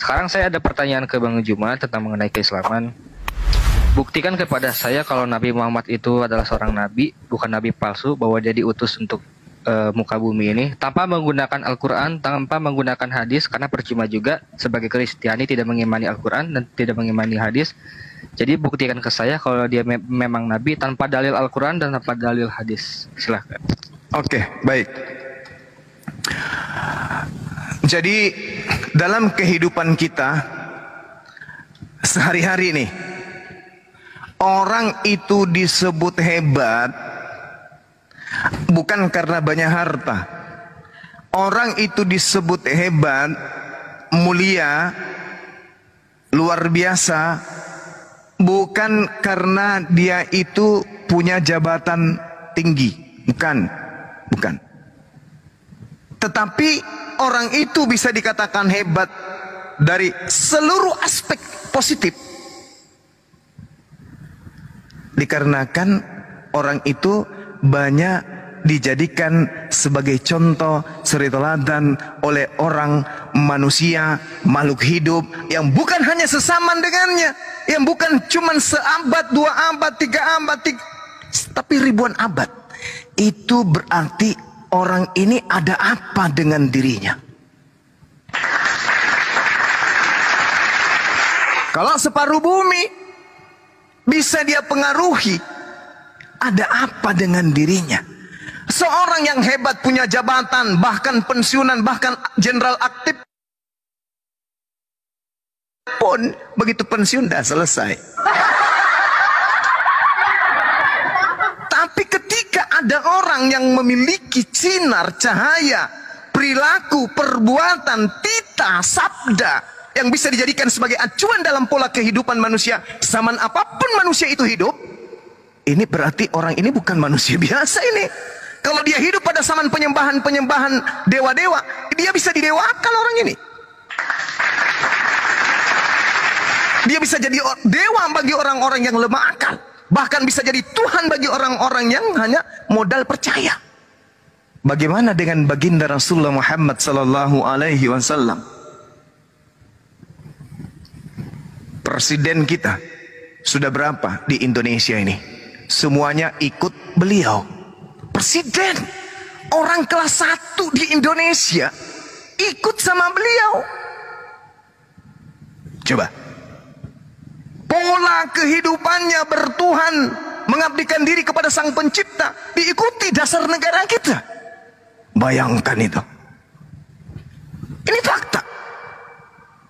Sekarang saya ada pertanyaan ke Bang Juma tentang mengenai keislaman. Buktikan kepada saya kalau Nabi Muhammad itu adalah seorang nabi, bukan nabi palsu, bahwa dia diutus untuk muka bumi ini tanpa menggunakan Al-Quran, tanpa menggunakan hadis, karena percuma juga sebagai Kristiani tidak mengimani Al-Quran dan tidak mengimani hadis. Jadi buktikan ke saya kalau dia memang nabi tanpa dalil Al-Quran dan tanpa dalil hadis. Silahkan. Oke, baik. Jadi dalam kehidupan kita sehari-hari nih, orang itu disebut hebat bukan karena banyak harta. Orang itu disebut hebat, mulia, luar biasa, bukan karena dia itu punya jabatan tinggi. Bukan. Tetapi orang itu bisa dikatakan hebat dari seluruh aspek positif, dikarenakan orang itu banyak dijadikan sebagai contoh suri teladan oleh orang, manusia, makhluk hidup yang bukan hanya sesaman dengannya, yang bukan cuma seabad, 2 abad, 3 abad, tapi ribuan abad. Itu berarti orang ini ada apa dengan dirinya. Kalau separuh bumi bisa dia pengaruhi, ada apa dengan dirinya? Seorang yang hebat, punya jabatan, bahkan pensiunan, bahkan jenderal aktif pun begitu pensiun dah selesai. Tapi ketika ada orang yang memiliki sinar cahaya, perilaku, perbuatan, tita, sabda yang bisa dijadikan sebagai acuan dalam pola kehidupan manusia, zaman apapun manusia itu hidup, ini berarti orang ini bukan manusia biasa ini. Kalau dia hidup pada zaman penyembahan dewa-dewa, dia bisa didewakan orang ini. Dia bisa jadi dewa bagi orang-orang yang lemah akal. Bahkan bisa jadi Tuhan bagi orang-orang yang hanya modal percaya. Bagaimana dengan baginda Rasulullah Muhammad sallallahu alaihi wasallam? Presiden kita sudah berapa di Indonesia ini? Semuanya ikut beliau. Presiden, orang kelas 1 di Indonesia ikut sama beliau. Coba, pola kehidupannya bertuhan, mengabdikan diri kepada Sang Pencipta, diikuti dasar negara kita. Bayangkan itu. Ini fakta.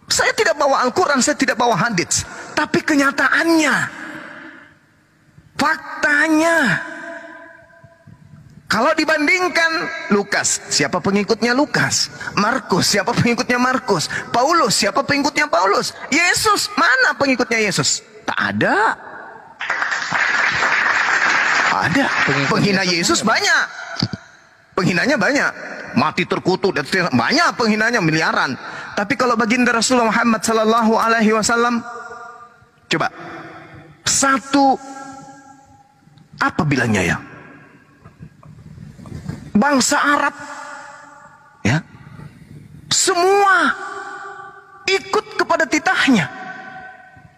Saya tidak bawa Al-Quran, saya tidak bawa hadits, tapi kenyataannya, faktanya. Kalau dibandingkan Lukas, siapa pengikutnya Lukas? Markus, siapa pengikutnya Markus? Paulus, siapa pengikutnya Paulus? Yesus, mana pengikutnya Yesus? Tak ada. Ada. Penghina Yesus banyak. Penghinanya banyak. Mati terkutuk, banyak penghinanya, miliaran. Tapi kalau baginda Rasulullah Muhammad sallallahu alaihi wasallam, coba satu, apa bilangnya ya? Bangsa Arab, ya, semua ikut kepada titahnya,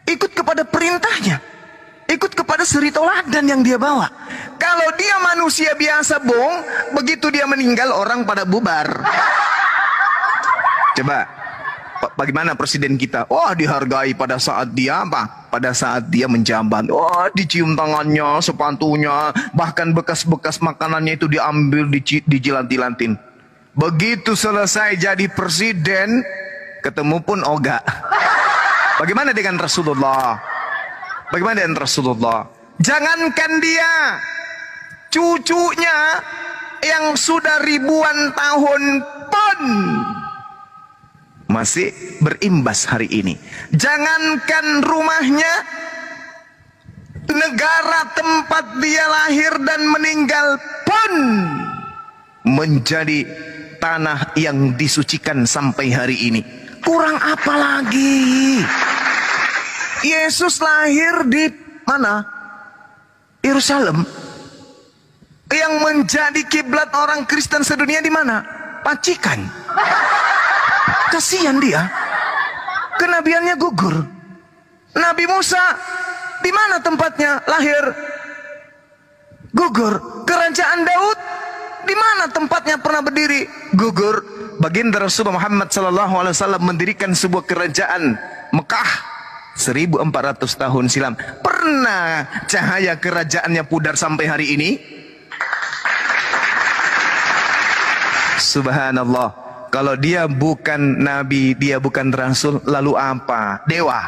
ikut kepada perintahnya, ikut kepada suri teladan yang dia bawa. Kalau dia manusia biasa, bong, begitu dia meninggal orang pada bubar. Coba, bagaimana presiden kita? Wah, dihargai pada saat dia apa? Pada saat dia menjabat. Wah, dicium tangannya, sepatunya, bahkan bekas-bekas makanannya itu diambil, dijilat-jilatin. Begitu selesai jadi presiden, ketemu pun ogah. Bagaimana dengan Rasulullah? Bagaimana dengan Rasulullah? Jangankan dia, cucunya yang sudah ribuan tahun pun masih berimbas hari ini. Jangankan rumahnya, negara tempat dia lahir dan meninggal pun menjadi tanah yang disucikan sampai hari ini. Kurang apa lagi? Yesus lahir di mana? Yerusalem. Yang menjadi kiblat orang Kristen sedunia di mana? Pacikan. Kasihan dia. kenabiannya gugur. Nabi Musa, di mana tempatnya lahir? Gugur. Kerajaan Daud, di mana tempatnya pernah berdiri? Gugur. Baginda Rasulullah Muhammad SAW mendirikan sebuah kerajaan Mekah 1400 tahun silam. Pernah cahaya kerajaannya pudar sampai hari ini? Subhanallah. Kalau dia bukan nabi, dia bukan rasul, lalu apa? Dewa.